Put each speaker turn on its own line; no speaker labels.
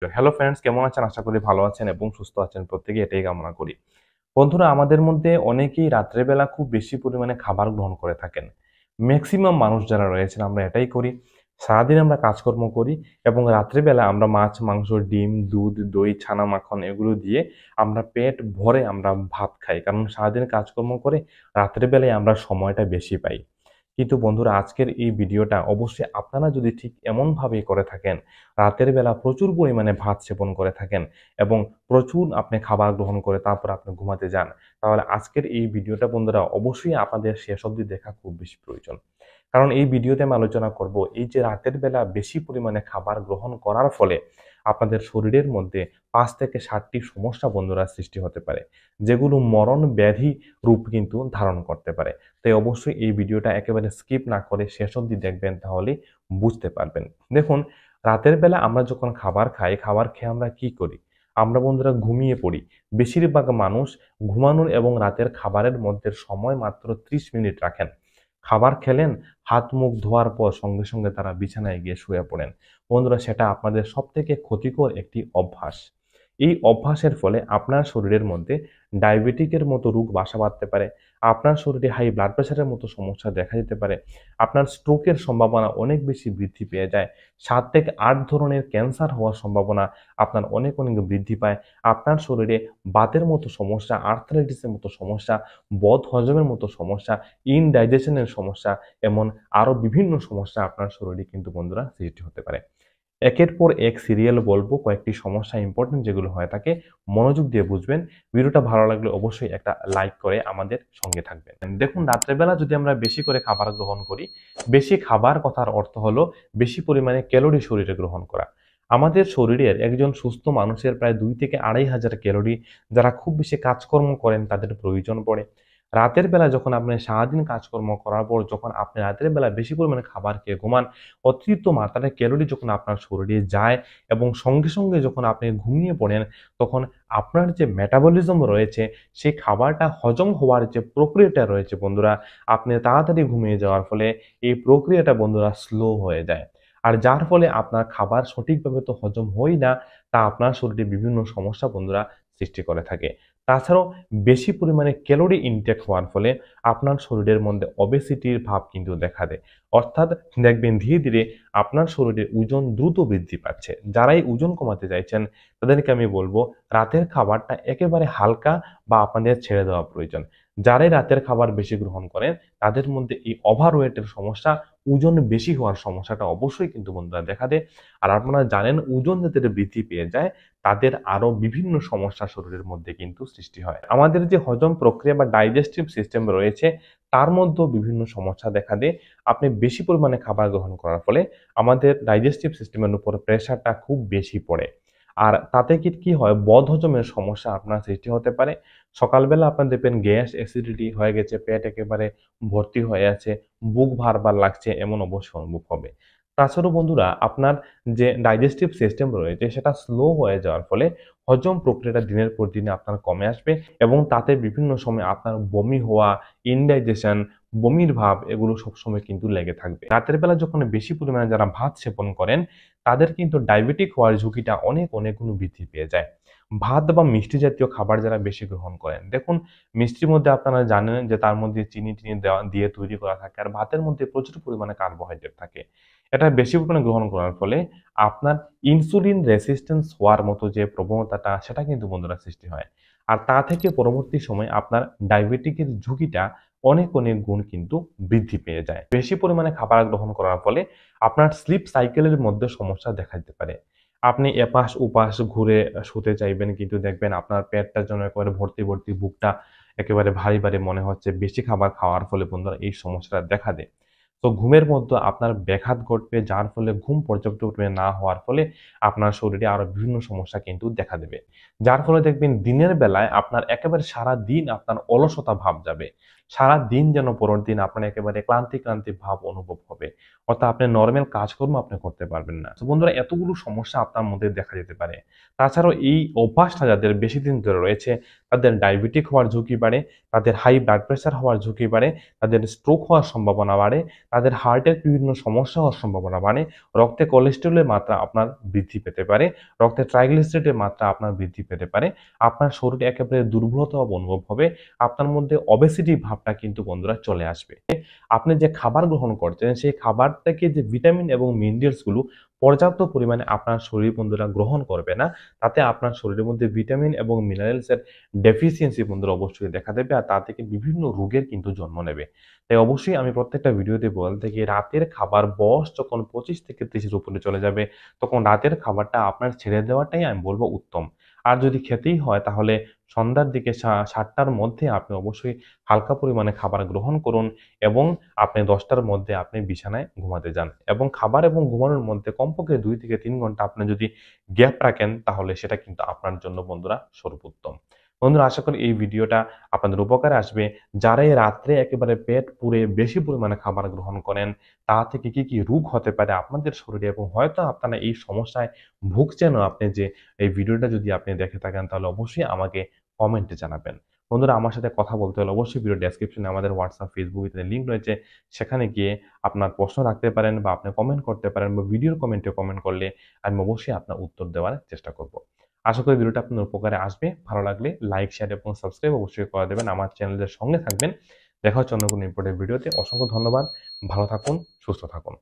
Hello friends, কেমন আছেন? আশা করি ভালো আছেন এবং সুস্থ আছেন। প্রত্যেকেই এটাই কামনা করি। বন্ধুরা, আমাদের মধ্যে অনেকেই রাত্রেবেলা খুব বেশি পরিমাণে খাবার গ্রহণ করে থাকেন। ম্যাক্সিমাম মানুষ যারা রয়েছেন আমরা এটাই করি। সারাদিন আমরা কাজকর্ম করি এবং রাত্রেবেলা আমরা মাছ, মাংস, ডিম, দুধ, দই, ছানা, মাখন এগুলো দিয়ে আমরা পেট ভরে আমরা ভাত খাই। কারণ সারাদিন কাজকর্ম করে রাত্রেবেলায় আমরা সময়টা বেশি পাই। কিন্তু বন্ধুরা, আজকের এই ভিডিওটা অবশ্যই আপনারা যদি ঠিক এমনভাবেই করে থাকেন, রাতের বেলা প্রচুর পরিমাণে ভাত সেবন করে থাকেন এবং প্রচুর আপনি খাবার গ্রহণ করে তারপর আপনি ঘুমাতে যান, তাহলে আজকের এই ভিডিওটা বন্ধুরা অবশ্যই আপনাদের শেষ অবধি দেখা খুব বেশি প্রয়োজন। কারণ এই ভিডিওতে আমি আলোচনা করব এই যে রাতের বেলা বেশি পরিমাণে খাবার গ্রহণ করার ফলে আপনাদের শরীরের মধ্যে ৫ থেকে ৭টি সমস্যা বন্ধুরা সৃষ্টি হতে পারে, যেগুলো মরণ ব্যাধি রূপ কিন্তু ধারণ করতে পারে। তাই অবশ্যই এই ভিডিওটা একেবারে স্কিপ না করে শেষ অবধি দেখবেন, তাহলে বুঝতে পারবেন। দেখুন, রাতের বেলা আমরা যখন খাবার খাই, খাবার খেয়ে আমরা কি করি? আমরা বন্ধুরা ঘুমিয়ে পড়ি। বেশিরভাগ মানুষ ঘুমানোর এবং রাতের খাবারের মধ্যে সময় মাত্র ৩০ মিনিট রাখেন। খাবার খেলেন, হাত মুখ ধোয়ার পর সঙ্গে সঙ্গে তারা বিছানায় গিয়ে শুয়ে পড়েন। বন্ধুরা, সেটা আপনাদের সবথেকে ক্ষতিকর একটি অভ্যাস। এই অভ্যাসের ফলে আপনার শরীরের মধ্যে ডায়াবেটিকের মতো রোগ বাসা বাঁধতে পারে। আপনার শরীরে হাই ব্লাড প্রেশারের মতো সমস্যা দেখা দিতে পারে। আপনার স্ট্রোকের সম্ভাবনা অনেক বেশি বৃদ্ধি পেয়ে যায়। ৭ থেকে ৮ ধরনের ক্যান্সার হওয়ার সম্ভাবনা আপনার অনেক বৃদ্ধি পায়। আপনার শরীরে বাতের মতো সমস্যা, আর্থ্রাইটিসের মতো সমস্যা, বদহজমের মতো সমস্যা, ইনডাইজেশনের সমস্যা, এমন আরো বিভিন্ন সমস্যা আপনার শরীরে কিন্তু বন্ধুরা সৃষ্টি হতে পারে। একের পর এক সিরিয়াল বলবো কয়েকটি সমস্যা ইম্পর্টেন্ট যেগুলো হয়ে থাকে, মনোযোগ দিয়ে বুঝবেন। ভিডিওটা ভালো লাগলে অবশ্যই একটা লাইক করে আমাদের সঙ্গে থাকবেন। দেখুন, রাত্রেবেলা যদি আমরা বেশি করে খাবার গ্রহণ করি, বেশি খাবার কথার অর্থ হলো বেশি পরিমাণে ক্যালোরি শরীরে গ্রহণ করা। আমাদের শরীরের একজন সুস্থ মানুষের প্রায় ২ থেকে ২.৫ হাজার ক্যালোরি, যারা খুব বেশি কাজকর্ম করেন তাদের প্রয়োজন পড়ে। রাতের বেলা যখন আপনি সারাদিন কাজকর্ম করার পর যখন আপনি রাতের বেলা বেশি পরিমাণে খাবার খেয়ে ঘুমান, অতিরিক্ত মাত্রায় ক্যালোরি যখন আপনার শরীরে যায় এবং সঙ্গে সঙ্গে যখন আপনি ঘুমিয়ে পড়েন, তখন আপনার যে মেটাবলিজম রয়েছে, সেই খাবারটা হজম হওয়ার যে প্রক্রিয়াটা রয়েছে বন্ধুরা, আপনি তাড়াতাড়ি ঘুমিয়ে যাওয়ার ফলে এই প্রক্রিয়াটা বন্ধুরা স্লো হয়ে যায়। আর যার ফলে আপনার খাবার সঠিকভাবে তো হজম হয় না, তা আপনার শরীরে বিভিন্ন সমস্যা বন্ধুরা সৃষ্টি করে থাকে। তাছাড়াও বেশি পরিমাণে ক্যালোরি ইনটেক হওয়ার ফলে আপনার শরীরের মধ্যে ওবেসিটির ভাব কিন্তু দেখা দেয়। অর্থাৎ দেখবেন ধীরে ধীরে আপনার শরীরে ওজন দ্রুত বৃদ্ধি পাচ্ছে। যারাই ওজন কমাতে চাইছেন তাদেরকে আমি বলবো রাতের খাবারটা একেবারে হালকা বা আপনাদের ছেড়ে দেওয়া প্রয়োজন। যারাই রাতের খাবার বেশি গ্রহণ করেন তাদের মধ্যে এই ওভারওয়েটের সমস্যা, ওজন বেশি হওয়ার সমস্যাটা অবশ্যই কিন্তু বন্ধুরা দেখা দেয়। আর আপনারা জানেন, ওজন যাদের বৃদ্ধি পেয়ে যায় তাদের আরো বিভিন্ন সমস্যা শরীরের মধ্যে কিন্তু সৃষ্টি হয়। আমাদের যে হজম প্রক্রিয়া বা ডাইজেস্টিভ সিস্টেম রয়েছে, তার মধ্যেও বিভিন্ন সমস্যা দেখা দেয়। আপনি বেশি পরিমাণে খাবার গ্রহণ করার ফলে আমাদের ডাইজেস্টিভ সিস্টেমের উপর প্রেশারটা খুব বেশি পড়ে। আর তাতে কি হয়, বদহজমের সমস্যা আপনার সৃষ্টি হতে পারে। সকালবেলা আপনার দেখবেন গ্যাস অ্যাসিডিটি হয়ে গেছে, পেট একেবারে ভর্তি হয়ে আছে, বুক ভার লাগছে, এমন অবশ্য অনুভব হবে। তাছাড়াও বন্ধুরা, আপনার যে ডাইজেস্টিভ সিস্টেম রয়েছে সেটা স্লো হয়ে যাওয়ার ফলে হজম প্রক্রিয়াটা দিনের পর দিনে আপনার কমে আসবে এবং তাতে বিভিন্ন সময় আপনার বমি হওয়া, ইনডাইজেশন, বমির ভাব এগুলো সবসময় কিন্তু লেগে থাকবে। রাতের বেলা যখন বেশি পরিমাণে যারা ভাত সেবন করেন তাদের কিন্তু ডায়াবেটিক হওয়ার ঝুঁকিটা অনেক গুণ বৃদ্ধি পেয়ে যায়। ভাত বা মিষ্টি জাতীয় খাবার যারা বেশি গ্রহণ করেন, দেখুন মিষ্টির মধ্যে আপনারা জানেন যে তার মধ্যে চিনি দেওয়া দিয়ে তৈরি করা থাকে, আর ভাতের মধ্যে প্রচুর পরিমাণে কার্বোহাইড্রেট থাকে। এটা বেশি পরিমাণে গ্রহণ করার ফলে আপনার ইনসুলিন রেসিস্ট্যান্স হওয়ার মতো যে প্রবণতাটা সেটা কিন্তু বন্ধুরা সৃষ্টি হয়। আর তা থেকে পরবর্তী সময়ে আপনার ডায়াবেটিকের ঝুঁকিটা অনেক গুণ কিন্তু বৃদ্ধি পেয়ে যায়। বেশি পরিমাণে খাবার গ্রহণ করার ফলে আপনার স্লিপ সাইকেলের মধ্যে সমস্যা দেখা দিতে পারে। আপনি এপাশ ওপাশ ঘুরে শুতে চাইবেন, কিন্তু দেখবেন আপনার পেটটা যেন একেবারে ভর্তি বুকটা একেবারে ভারী মনে হচ্ছে। বেশি খাবার খাওয়ার ফলে বন্ধুরা এই সমস্যাটা দেখা দেয়। তো ঘুমের মধ্যে আপনার ব্যাঘাত ঘটবে, যার ফলে ঘুম পর্যাপ্ত পরিমাণে না হওয়ার ফলে আপনার শরীরে আরো বিভিন্ন সমস্যা কিন্তু দেখা দেবে। যার ফলে দেখবেন দিনের বেলায় আপনার একেবারে সারাদিন আপনার অলসতা ভাব যাবে। সারাদিন যেন পরের দিন আপনার একেবারে ক্লান্তি ভাব অনুভব হবে। অর্থাৎ আপনি নরমাল কাজকর্ম আপনি করতে পারবেন না। তো বন্ধুরা, এতগুলো সমস্যা আপনার মধ্যে দেখা যেতে পারে। তাছাড়াও এই অভ্যাসটা যাদের বেশি দিন ধরে রয়েছে তাদের ডায়াবেটিক হওয়ার ঝুঁকি বাড়ে, তাদের হাই ব্লাড প্রেশার হওয়ার ঝুঁকি বাড়ে, তাদের স্ট্রোক হওয়ার সম্ভাবনা বাড়ে, তাদের হার্টের বিভিন্ন সমস্যা হওয়ার সম্ভাবনা, মানে রক্তে কোলেস্টেরলের মাত্রা আপনার বৃদ্ধি পেতে পারে, রক্তে ট্রাইগ্লিসারাইডের মাত্রা আপনার বৃদ্ধি পেতে পারে, আপনার শরীরে একেবারে দুর্বলতা অনুভব হবে, আপনার মধ্যে অবেসিটি ভাবটা কিন্তু বন্ধুরা চলে আসবে। আপনি যে খাবার গ্রহণ করছেন সেই খাবার থেকে যে ভিটামিন এবং মিনারেলস গুলো পর্যাপ্ত পরিমাণে আপনার শরীর বন্ধুরা গ্রহণ করবে না, তাতে আপনার শরীরের মধ্যে ভিটামিন এবং মিনারেলস এর ডেফিসিয়েন্সি বন্ধুরা অবশ্যই দেখা দেবে, আর তা থেকে বিভিন্ন রোগের কিন্তু জন্ম নেবে। তাই অবশ্যই আমি প্রত্যেকটা ভিডিওতে বলতে থাকি, রাতের খাবার বয়স যখন 25 থেকে 30 এর উপরে চলে যাবে তখন রাতের খাবারটা আপনার ছেড়ে দেওয়াটাই আমি বলবো উত্তম। আর যদি খেতেই হয় তাহলে সন্ধ্যার দিকে 7টার মধ্যে আপনি অবশ্যই হালকা পরিমাণে খাবার গ্রহণ করুন এবং আপনি 10টার মধ্যে আপনি বিছানায় ঘুমাতে যান, এবং খাবার এবং ঘুমানোর মধ্যে কমপক্ষে 2 থেকে 3 ঘন্টা আপনি যদি গ্যাপ রাখেন তাহলে সেটা কিন্তু আপনার জন্য বন্ধুরা সর্বোত্তম। বন্ধুরা, আশা করি এই ভিডিওটা আপনাদের উপকারে আসবে। যারা এই রাত্রে একেবারে পেট পুরে বেশি পরিমাণে খাবার গ্রহণ করেন, তা থেকে কি রোগ হতে পারে আপনাদের শরীরে, এবং হয়তো আপনারা এই সমস্যায় ভুগছেনও, আপনি যে এই ভিডিওটা যদি আপনি দেখে থাকেন তাহলে অবশ্যই আমাকে কমেন্টে জানাবেন। বন্ধুরা, আমার সাথে কথা বলতে হলে অবশ্যই ভিডিও ডেসক্রিপশনে আমাদের হোয়াটসঅ্যাপ, ফেসবুক ইত্যাদি লিঙ্ক রয়েছে। সেখানে গিয়ে আপনার প্রশ্ন রাখতে পারেন বা আপনি কমেন্ট করতে পারেন, বা ভিডিওর কমেন্টে কমেন্ট করলে আমি অবশ্যই আপনার উত্তর দেওয়ার চেষ্টা করব। আশা করি ভিডিওটা আপনার উপকারে আসবে। ভালো লাগলে লাইক, শেয়ার এবং সাবস্ক্রাইব অবশ্যই করে দেবেন। আমার চ্যানেলের সঙ্গে থাকবেন। দেখা হচ্ছে অন্য কোনো ইম্পর্টেন্ট ভিডিওতে। অসংখ্য ধন্যবাদ। ভালো থাকুন, সুস্থ থাকুন।